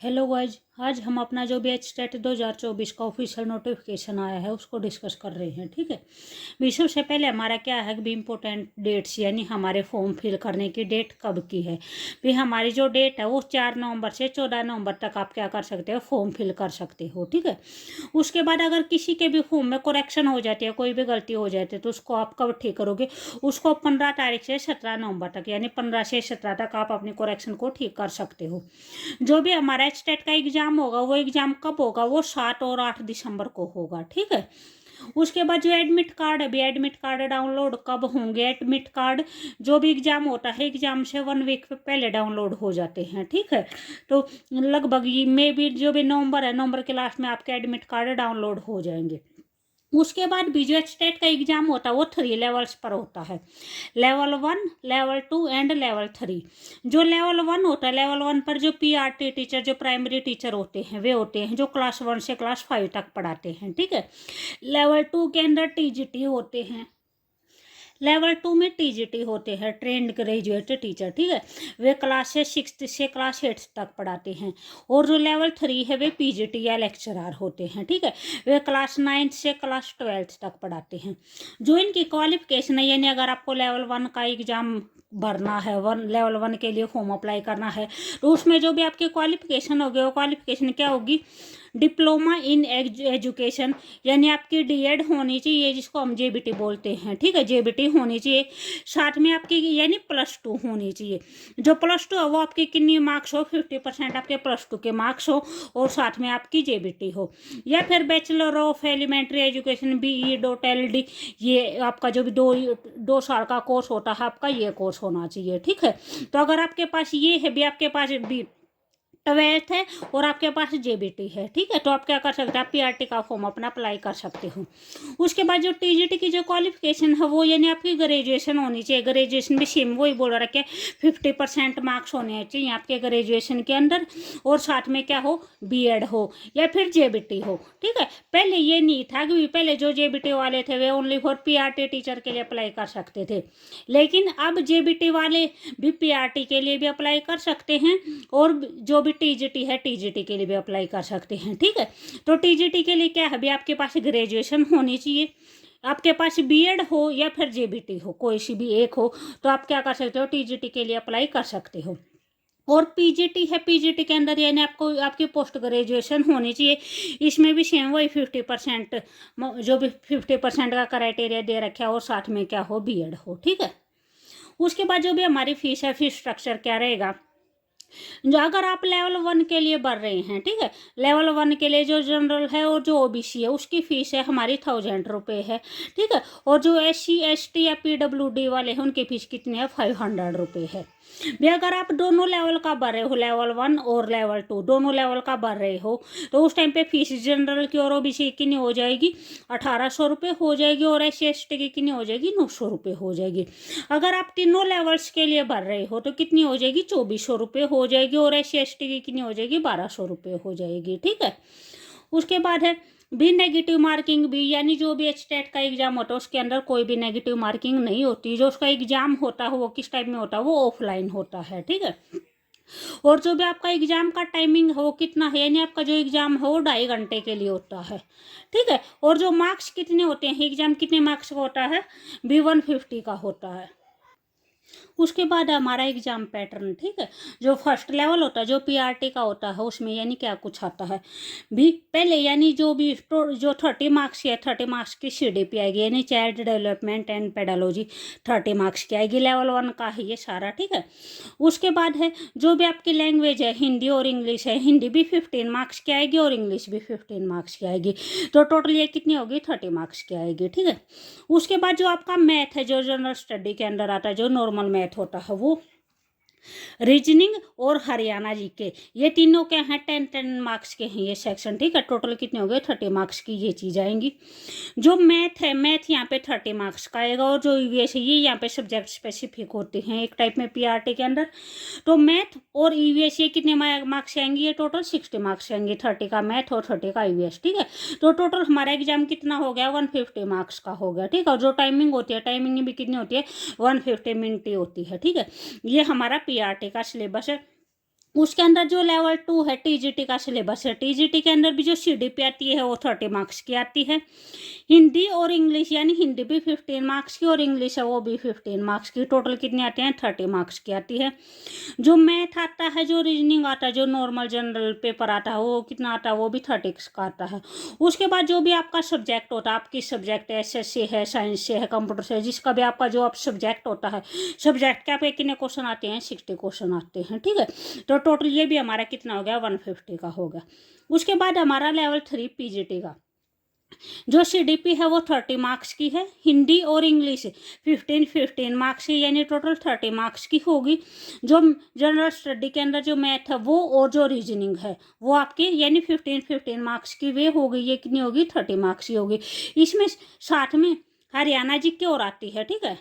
Hello guys, आज हम अपना जो भी एचटेट 2024 का ऑफिशियल नोटिफिकेशन आया है उसको डिस्कस कर रहे हैं। ठीक है, भी सबसे पहले हमारा क्या है भी इम्पोर्टेंट डेट्स, यानी हमारे फॉर्म फिल करने की डेट कब की है। भी हमारी जो डेट है वो 4 नवंबर से 14 नवंबर तक आप क्या कर सकते हो, फॉर्म फिल कर सकते हो। ठीक है, उसके बाद अगर किसी के भी फॉर्म में करेक्शन हो जाती है, कोई भी गलती हो जाती है, तो उसको आप कब ठीक करोगे, उसको 15 तारीख से 17 नवंबर तक, यानी 15 से 17 तक आप अपनी करेक्शन को ठीक कर सकते हो। जो भी हमारा एचटेट का एग्जाम होगा वो एग्जाम कब होगा, वो 7 और 8 दिसंबर को होगा। ठीक है, उसके बाद जो एडमिट कार्ड है, भी एडमिट कार्ड डाउनलोड कब होंगे। एडमिट कार्ड जो भी एग्जाम होता है एग्जाम से 1 वीक पहले डाउनलोड हो जाते हैं। ठीक है, तो लगभग में भी जो भी नवंबर है, नवंबर के लास्ट में आपके एडमिट कार्ड डाउनलोड हो जाएंगे। उसके बाद भी जो एचटेट का एग्जाम होता है वो 3 लेवल्स पर होता है, लेवल 1, लेवल 2 एंड लेवल 3। जो लेवल 1 होता है, लेवल 1 पर जो पीआरटी टीचर, जो प्राइमरी टीचर होते हैं वे होते हैं जो क्लास 1 से क्लास 5 तक पढ़ाते हैं। ठीक है, लेवल 2 के अंदर टीजीटी होते हैं। लेवल 2 में टीजीटी होते हैं, ट्रेंड ग्रेजुएट टीचर। ठीक है, वे क्लास से 6 से क्लास 8 तक पढ़ाते हैं। और जो लेवल 3 है वे पीजीटी या लेक्चरर होते हैं। ठीक है, वे क्लास 9 से क्लास 12 तक पढ़ाते हैं। जो इनकी क्वालिफिकेशन है, यानी अगर आपको लेवल 1 का एग्जाम भरना है, लेवल 1 के लिए फॉर्म अप्लाई करना है, तो उसमें जो भी आपकी क्वालिफिकेशन होगी वो क्वालिफिकेशन क्या होगी, डिप्लोमा इन एजुकेशन, यानी आपकी डीएड होनी चाहिए जिसको हम जेबीटी बोलते हैं। ठीक है, जेबीटी होनी चाहिए, साथ में आपकी यानी +2 होनी चाहिए। जो +2 है वो आपकी कितनी मार्क्स हो, 50% आपके +2 के मार्क्स हो और साथ में आपकी जेबीटी हो। या फिर bachelor of elementary education BE.LD, ये आपका जो भी 2 साल का कोर्स होता है आपका, ये कोर्स होना चाहिए। ठीक है, तो अगर आपके पास ये है भी, आपके पास भी 12th है और आपके पास जेबीटी है, ठीक है, तो आप क्या कर सकते हैं, आप पीआरटी का फॉर्म अपना अप्लाई कर सकते हो। उसके बाद जो टीजीटी की जो क्वालिफिकेशन है वो यानी आपकी ग्रेजुएशन होनी चाहिए। ग्रेजुएशन भी सेम वही बोल रखे, 50% मार्क्स होने चाहिए आपके ग्रेजुएशन के अंदर, और साथ में क्या हो, बीएड हो या फिर जेबीटी हो। ठीक है, पहले ये नहीं था कि पहले जो जेबीटी वाले थे way only for PRT teacher के लिए अप्लाई कर सकते थे, लेकिन अब जेबीटी वाले भी पीआरटी के लिए भी अप्लाई कर सकते हैं, और जो भी टीजीटी है टीजीटी के लिए भी अप्लाई कर सकते हैं। ठीक है, तो टीजीटी के लिए क्या है भी, आपके पास ग्रेजुएशन होनी चाहिए, आपके पास बीएड हो या फिर जेबीटी हो, कोई सी भी एक हो, तो आप क्या कर सकते हो, टीजीटी के लिए अप्लाई कर सकते हो। और पीजीटी है, पीजीटी के अंदर यानी आपको आपकी पोस्ट ग्रेजुएशन होनी चाहिए। इसमें भी सेम वही 50%, जो भी 50% का क्राइटेरिया दे रखा है, और साथ में क्या हो, बीएड हो। ठीक है, उसके बाद जो भी हमारी फीस है, फीस स्ट्रक्चर क्या रहेगा, जो अगर आप लेवल 1 के लिए भर रहे हैं, ठीक है, लेवल 1 के लिए जो जनरल है और जो ओबीसी है उसकी फीस है हमारी 1000 रुपये है। ठीक है, और जो SC ST या PWD वाले हैं उनकी फीस कितनी है, 500 रुपये है। भी अगर आप दोनों लेवल का भर रहे हो, लेवल 1 और लेवल 2 दोनों लेवल का भर रहे हो, तो उस टाइम पे फीस जनरल की और ओबीसी की कितनी हो जाएगी, 1800 रुपये हो जाएगी, और SC ST की कितनी हो जाएगी, 900 रुपये हो जाएगी। अगर आप तीनों लेवल्स के लिए भर रहे हो तो कितनी हो जाएगी, 2400 रुपये हो जाएगी, और SC ST की कितनी हो जाएगी, 1200 रुपये हो जाएगी। ठीक है, उसके बाद है भी नेगेटिव मार्किंग भी, यानी जो भी एचटेट का एग्जाम होता है उसके अंदर कोई भी नेगेटिव मार्किंग नहीं होती। जो उसका एग्जाम होता है वो किस टाइप में होता है, वो ऑफलाइन होता है। ठीक है, और जो भी आपका एग्जाम का टाइमिंग है वो कितना है, यानी आपका जो एग्जाम है वो 2.5 घंटे के लिए होता है। ठीक है, और जो मार्क्स कितने होते हैं, एग्जाम कितने मार्क्स का होता है, भी 150 का होता है। उसके बाद हमारा एग्जाम पैटर्न, ठीक है, जो फर्स्ट लेवल होता है जो पीआरटी का होता है उसमें यानी क्या कुछ आता है भी, पहले यानी जो भी जो 30 मार्क्स की है, 30 मार्क्स की CDP आएगी, यानी child development and pedology 30 marks की आएगी, लेवल 1 का है ये सारा। ठीक है, उसके बाद है जो भी आपकी लैंग्वेज है, हिंदी और इंग्लिश है, हिंदी भी 15 मार्क्स की आएगी और इंग्लिश भी 15 मार्क्स की आएगी, तो टोटल ये कितनी होगी, 30 मार्क्स की आएगी। ठीक है, उसके बाद जो आपका मैथ है जो जनरल स्टडी के अंदर आता है, जो नॉर्मल मैथ होता है, वो रीजनिंग और हरियाणा जीके, ये तीनों क्या हैं, 10-10 मार्क्स के हैं ये सेक्शन। ठीक है, टोटल कितने हो गए, 30 मार्क्स की ये चीज़ आएंगी। जो मैथ है, मैथ यहाँ पे 30 मार्क्स का आएगा, और जो ईवीएस है ये यहाँ पे सब्जेक्ट स्पेसिफिक होते हैं एक टाइप में पीआरटी के अंदर, तो मैथ और ईवीएस ये कितने मार्क्स आएंगे, ये टोटल 60 मार्क्स आएंगे, 30 का मैथ और 30 का ईवीएस। ठीक है, तो टोटल हमारा एग्जाम कितना हो गया, 150 मार्क्स का हो गया। ठीक है, और जो टाइमिंग होती है, टाइमिंग भी कितनी होती है, 150 मिनट ही होती है। ठीक है, ये हमारा पीआरटी का सिलेबस है। उसके अंदर जो लेवल 2 है टीजीटी का सिलेबस है, टीजीटी के अंदर भी जो सीडीपी आती है वो 30 मार्क्स की आती है। हिंदी और इंग्लिश, यानी हिंदी भी 15 मार्क्स की और इंग्लिश है वो भी 15 मार्क्स की, टोटल कितनी आती हैं 30 मार्क्स की आती है। जो मैथ आता है, जो रीजनिंग आता है, जो नॉर्मल जनरल पेपर आता है वो कितना आता है, वो भी 30 का आता है। उसके बाद जो भी आपका सब्जेक्ट होता है, आपकी सब्जेक्ट एसएससी है, साइंस से है, कंप्यूटर से, जिसका भी आपका जो आप सब्जेक्ट होता है, सब्जेक्ट के आपके कितने क्वेश्चन आते हैं 60 क्वेश्चन आते हैं, ठीक है। तो टोटल ये भी हमारा कितना हो गया 150 का हो गया। उसके बाद हमारा लेवल 3 पीजीटी का जो सीडीपी है वो 30 मार्क्स की है, हिंदी और इंग्लिश 15 मार्क्स की, यानी टोटल 30 मार्क्स की होगी। जो जनरल स्टडी के अंदर जो मैथ है वो और जो रीजनिंग है वो आपकी यानी 15 मार्क्स की वे होगी, ये कितनी होगी 30 मार्क्स की होगी। इसमें साथ में हरियाणा जी की और आती है, ठीक है,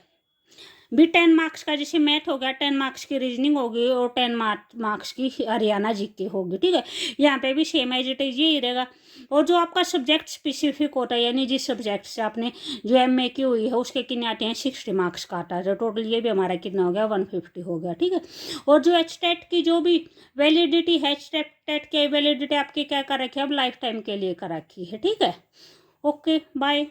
भी 10 मार्क्स का, जैसे मैथ हो गया 10 मार्क्स की रीजनिंग होगी और 10 मार्क्स की हरियाणा जीके होगी, ठीक है। यहाँ पे भी सेम एज इट इज यही रहेगा। और जो आपका सब्जेक्ट स्पेसिफिक होता है, यानी जिस सब्जेक्ट से आपने जो एमए की हुई है उसके कितने आते हैं 60 मार्क्स का आता है। तो टोटल ये भी हमारा कितना हो गया 150 हो गया, ठीक है। और जो एचटेट की जो भी वैलिडिटी है, एचटेट की वैलिडिटी आपकी क्या कर रखी है अब लाइफ टाइम के लिए कर रखी है, ठीक है। Okay bye.